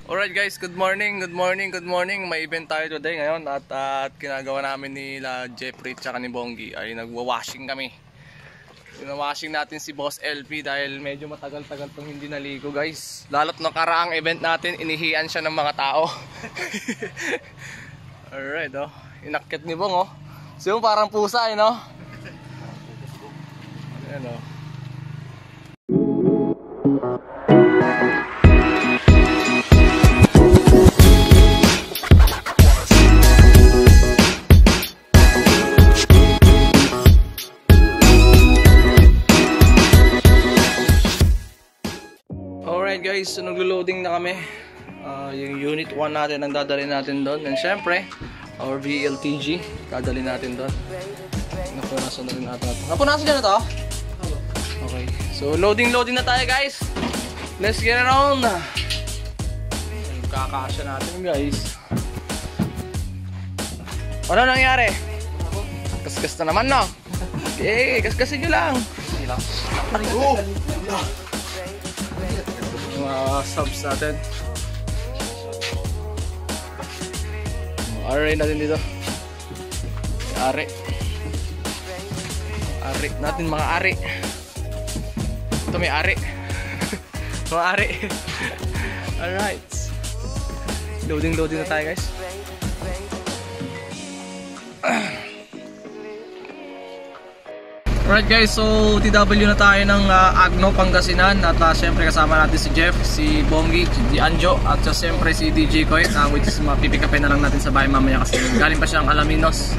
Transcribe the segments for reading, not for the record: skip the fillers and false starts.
Alright guys, good morning. May event tayo today ngayon at ginagawa namin ni Jeffrey at ni Bongi ay nagwa-washing kami. Washing natin si Boss LP dahil medyo matagal-tagal pang hindi naligo guys. Lalo't nakaraang event natin, inihian siya ng mga tao. Alright oh, inakyat ni Bong oh. So parang pusa no? Ayan oh. Alright guys, so naglo-loading na kami. Yung unit 1 natin ang dadalhin natin doon. And syempre, our VLTG, dadalhin natin doon. Napunasan na rin natin. Napunasan dyan na to? Okay, so loading na tayo guys. Let's get it on. Kakasya natin guys. Ano nangyari? Kaskas na naman no? Okay, kaskasin nyo lang. Mga subs natin. Array natin dito. Ari natin mga ari. Ito may ari. Mga ari. Alright. Loading na tayo guys. Alright guys, so TW na tayo ng Agno, Pangasinan. At syempre kasama natin si Jeff, si Bongi, si Anjo, at syempre si DJ Koy, which is mapipikapin na lang natin sa bahay mamaya kasi galing pa siyang Alaminos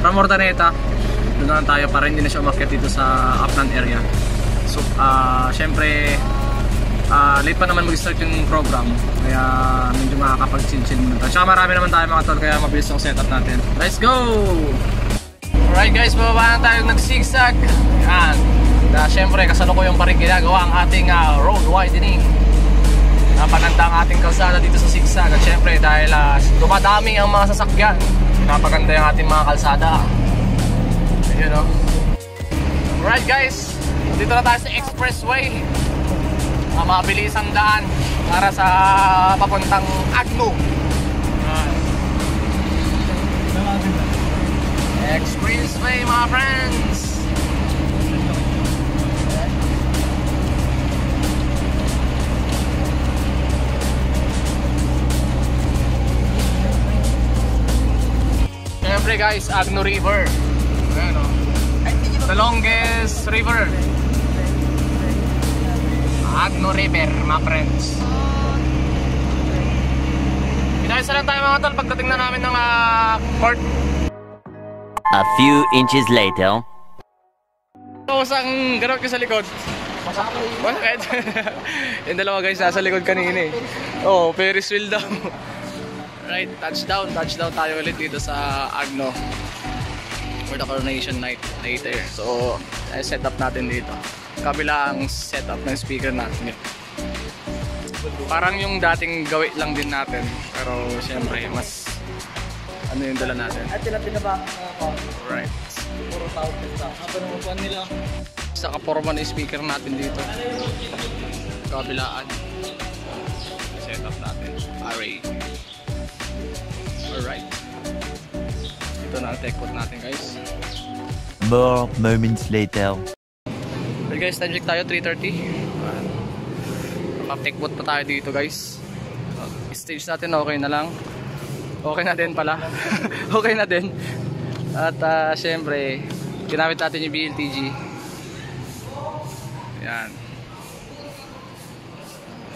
from Ordaneta. Doon na lang tayo para hindi na siya umakyat dito sa Upland area. So syempre late pa naman mag-start yung program, kaya medyo makakapag-chill muna tayo. Tsaka marami naman tayo mga tol, kaya mabilis yung setup natin. Let's go! Alright guys, bababa na tayo nag-zigzag. Yan. Siyempre, kasalukuyang pa rin ginagawa ang ating road widening. Napananda ang ating kalsada dito sa zigzag. At siyempre, dahil dumadami ang mga sasakyan, napaganda yung ating mga kalsada. Ayun o. Alright guys, dito na tayo sa expressway. Mabilis ang daan para sa papuntang Agno. Expressway mga friends. Siyempre guys, Agno River. Ayan, oh. The longest river. Agno River mga friends. Pinayos na lang tayo mga tol pagdating na namin ng port. A few inches later. Isang garot ko sa likod. Bakit? Yung dalawa guys nasa likod kanina eh. Oh, Ferris wheel daw. Right, touchdown tayo ulit dito sa Agno for the coronation night later. So, set up natin dito. Kabila ang setup ng speaker natin. Parang yung dating gawin lang din natin, pero syempre mas ano yung dala natin. At sila pinaba right. puro tawag nila. Habang namupuan nila. Sa kaporma na speaker natin dito. Kabilaan. Setup natin. Array. Alright. Ito na ang techpot natin guys. More moments later. Well guys, time check tayo 3:30. Naka-techpot pa tayo dito guys. Stage natin okay na lang. Okay na din pala. Okay na din. At syempre, ginamit natin yung VLTG. Yan.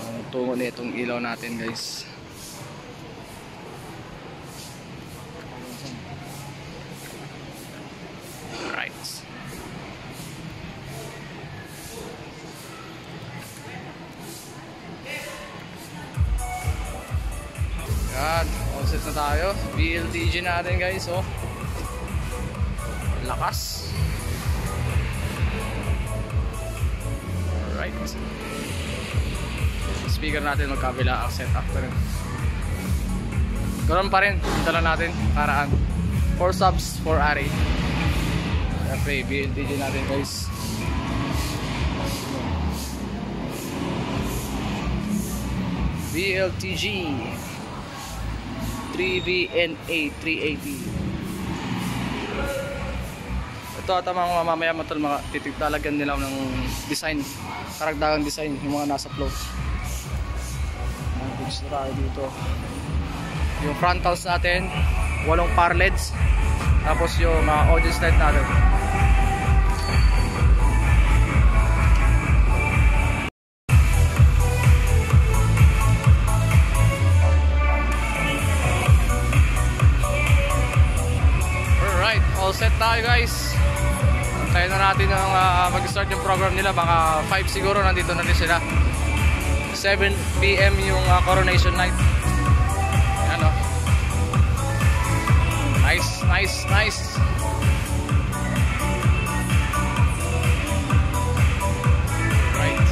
Ang tungo na itong ilaw natin guys. Alright. Yan. Set na tayo. VLTG natin guys oh. Lakas. Alright. Speaker natin magkabila ang setup pa rin. Ganoon pa rin. Dala natin karaan. 4 subs, 4 array. FA VLTG natin guys. BLTG 3VNA 380. Ito ata mga mamaya mo tol, mga titigdalagan nila ng design, karagdagang design yung mga nasa floats. Big tayo dito. Yung frontals natin 8 par LEDs, tapos yung audience light natin. Alright, all set tayo guys. Antayin na natin ang mag-start yung program nila. Baka 5 siguro nandito na rin sila. 7 PM yung coronation night. Ayan o. Nice, nice, nice. Right.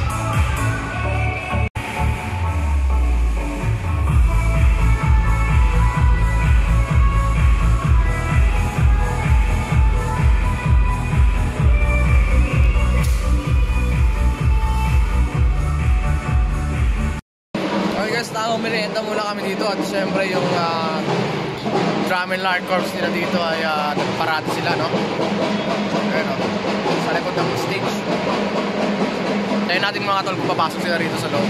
Merienda muna kami dito at syempre yung drum and line corps nila dito ay nagparati sila, no? Ayun, sa likod ng stage. Tayo natin mga tol kung papasok sila rito sa loob.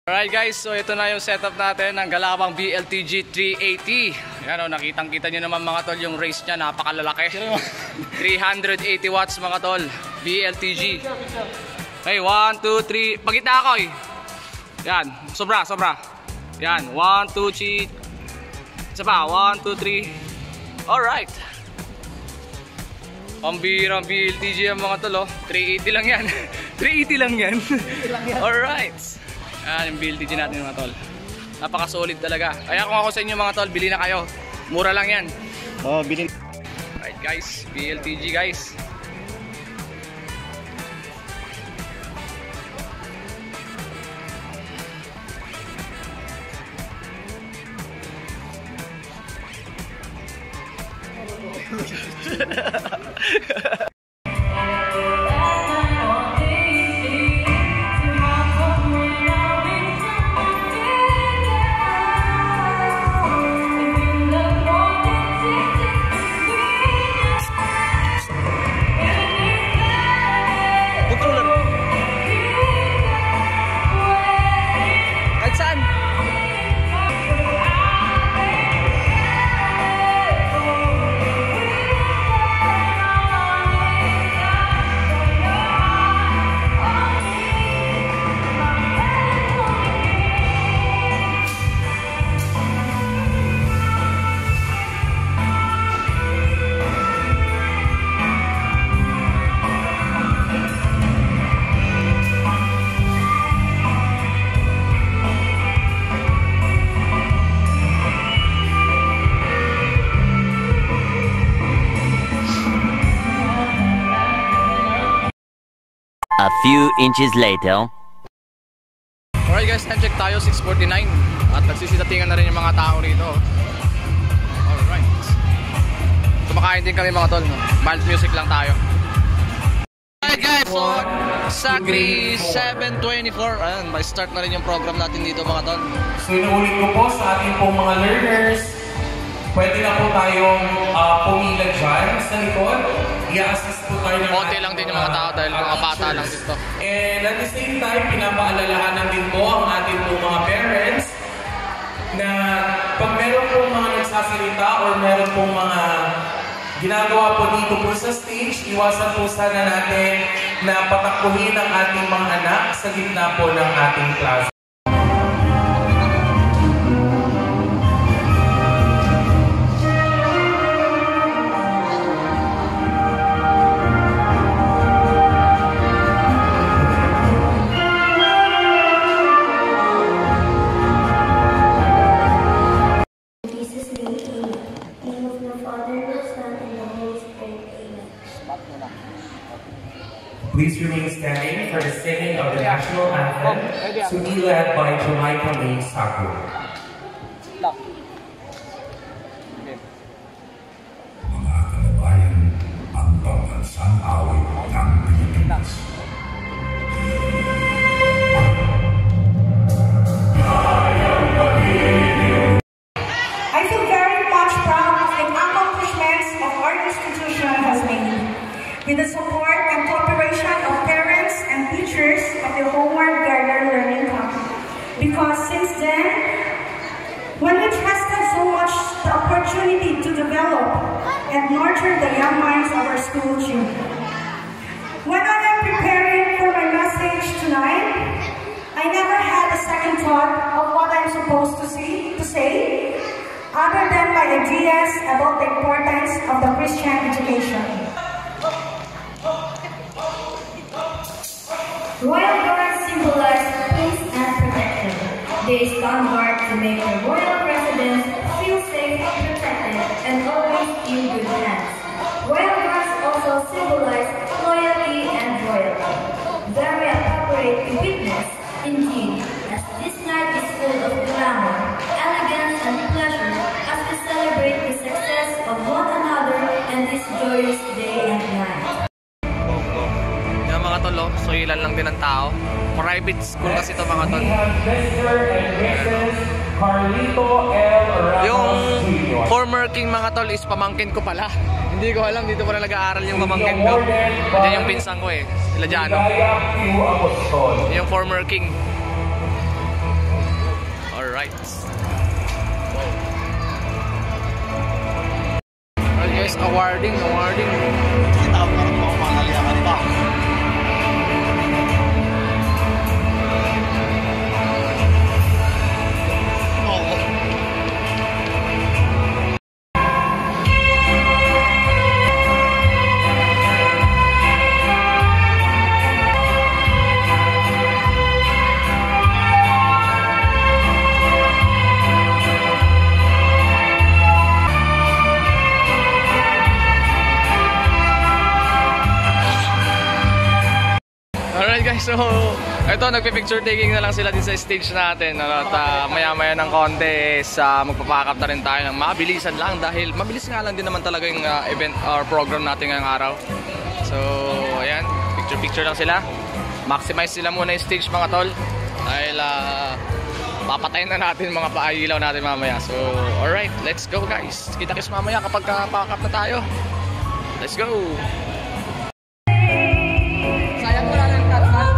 Alright guys, so ito na yung setup natin ng Galawang BLTG 380. Yan o, nakitang-kita nyo naman mga tol yung race nya, napakalalaki. 380 watts mga tol, BLTG. Hey, 1, 2, 3, pagita ako eh. Yan, sobra, sobra. Yan, 1, 2, 3. Isa pa, 1, 2, 3. Alright. Pambirang BLTG yung mga tol, oh. 380 lang yan. 380 lang yan. Alright. Yan yung BLTG natin mga tol. Napaka-solid talaga. Kaya kung ako sa inyo mga tol, bili na kayo. Mura lang yan. Oh, bilhin. Alright guys, BLTG guys. A few inches later. Alright guys, time check tayo, 6:49. At nagsisitatingan na rin yung mga tao rito. Alright. Kumakain din kami mga tol. Mild music lang tayo. Alright guys, so exactly 7:24. Ayan, may start na rin yung program natin dito mga tol. So inuulit ko po sa ating pong mga learners, pwede na po tayong pumila dyan sa likod. I-assist po tayo ng konti lang din yung mga tao dahil mga bata lang dito. And at the same time, pinapaalalahanan din po ang ating pong mga parents na pag meron pong mga nagsasalita or meron pong mga ginagawa po dito po sa stage, iwasan po sana natin na patakbuhin ang ating mga anak sa gitna po ng ating class. Please remain standing for the singing of the national anthem to be led by Jamaica Lee Saku. Sige. Mga kababayan, ang pambansang awit ng Pilipinas. I feel very much proud of the accomplishments of our institution has made. With the support and cooperation of parents and teachers of the Homeward Gardner Learning Camp. Because since then, when we trusted so much the opportunity to develop and nurture the young minds of our school children. When I am preparing for my message tonight, I never had a second thought of what I'm supposed to say, other than my ideas about the importance of the Christian education. Royal Guards symbolize peace and protection. They stand guard to make the royal residents feel safe, protected, and always in good hands. Royal Guards also symbolize loyalty and royalty. Very appropriate to witness, indeed, as this night is full of glamour, elegance, and pleasure as we celebrate the success of one another and this joyous day and night. Yan mga tol, oh. So ilan lang din ang tao. Private school kasi ito mga tol. We have Mr. and Mrs. Carlito L. Ramos Yung Jr. former king mga tol is pamangkin ko pala. Hindi ko alam, dito pala nag-aaral yung pamangkin ko. Yan yung pinsan ko eh, sila Jano. Yung former king. Alright. Alright guys, awarding. Alright guys, so ito nagpi-picture taking na lang sila din sa stage natin. At maya-maya ng konti magpapakap na rin tayo ng mabilisan lang dahil mabilis nga lang din naman talaga yung event or program natin ngayong araw. So ayan, picture lang sila. Maximize sila muna yung stage mga tol dahil papatayin na natin mga pailaw natin mamaya. So alright, let's go guys. Kita-kits mamaya kapag pakap na tayo. Let's go! Sayang mo lang ang tatman.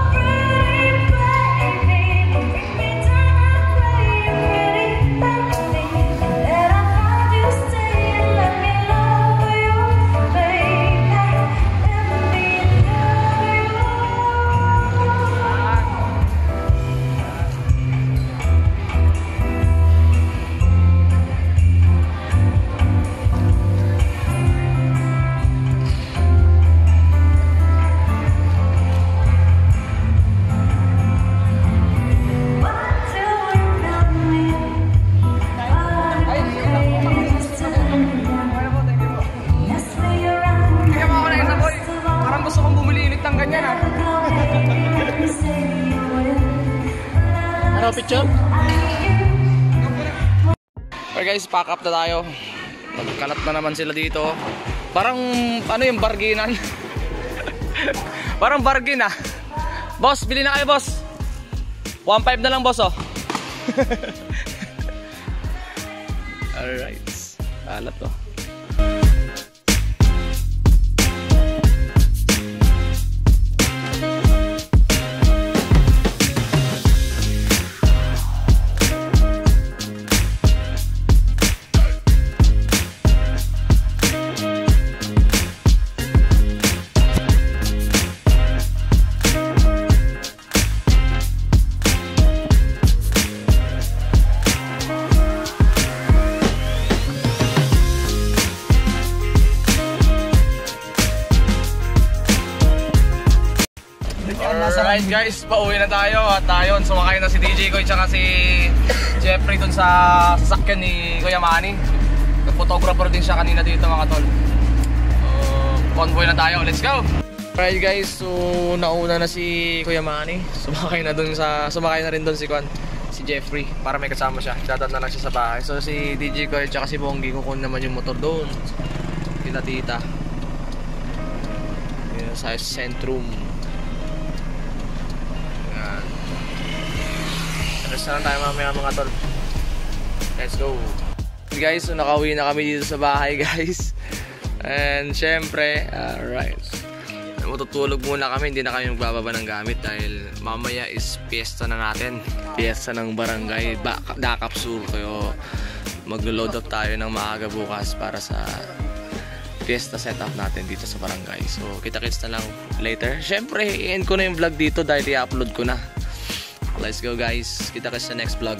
Picture? Okay guys, pack up na tayo. Nagkalat na naman sila dito. Parang ano yung barginan? Parang bargain ah. Boss, bili na kayo boss. 1.5 na lang boss oh. Alright. Kalat to. Alright guys, pauwi na tayo at ayun, sumakay na si DJ Koy tsaka si Jeffrey dun sa sasakyan ni Kuya Manny. Nag-photographer din siya kanina dito mga tol. Convoy na tayo, let's go! Alright guys, so nauna na si Kuya Manny. Sumakay na rin dun si Jeffrey para may kasama siya. Dadat na lang siya sa bahay. So si DJ ko at saka si Bonggi kukunin naman yung motor doon. Kita tita. Yan sa Centrum. Yan. Rest na lang tayo mamaya mga tol. Let's go. Guys, so nakauwi na kami dito sa bahay guys. And syempre, alright. Matutulog muna kami, hindi na kami magbababa ng gamit dahil mamaya is piyesta na natin. Piyesta ng barangay, Dakapsur. Kaya maglo-load up tayo ng maaga bukas para sa piyesta setup natin dito sa barangay. So kita-kits na lang later. Syempre, i-end ko na yung vlog dito dahil i-upload ko na. Let's go guys, kita-kits sa next vlog.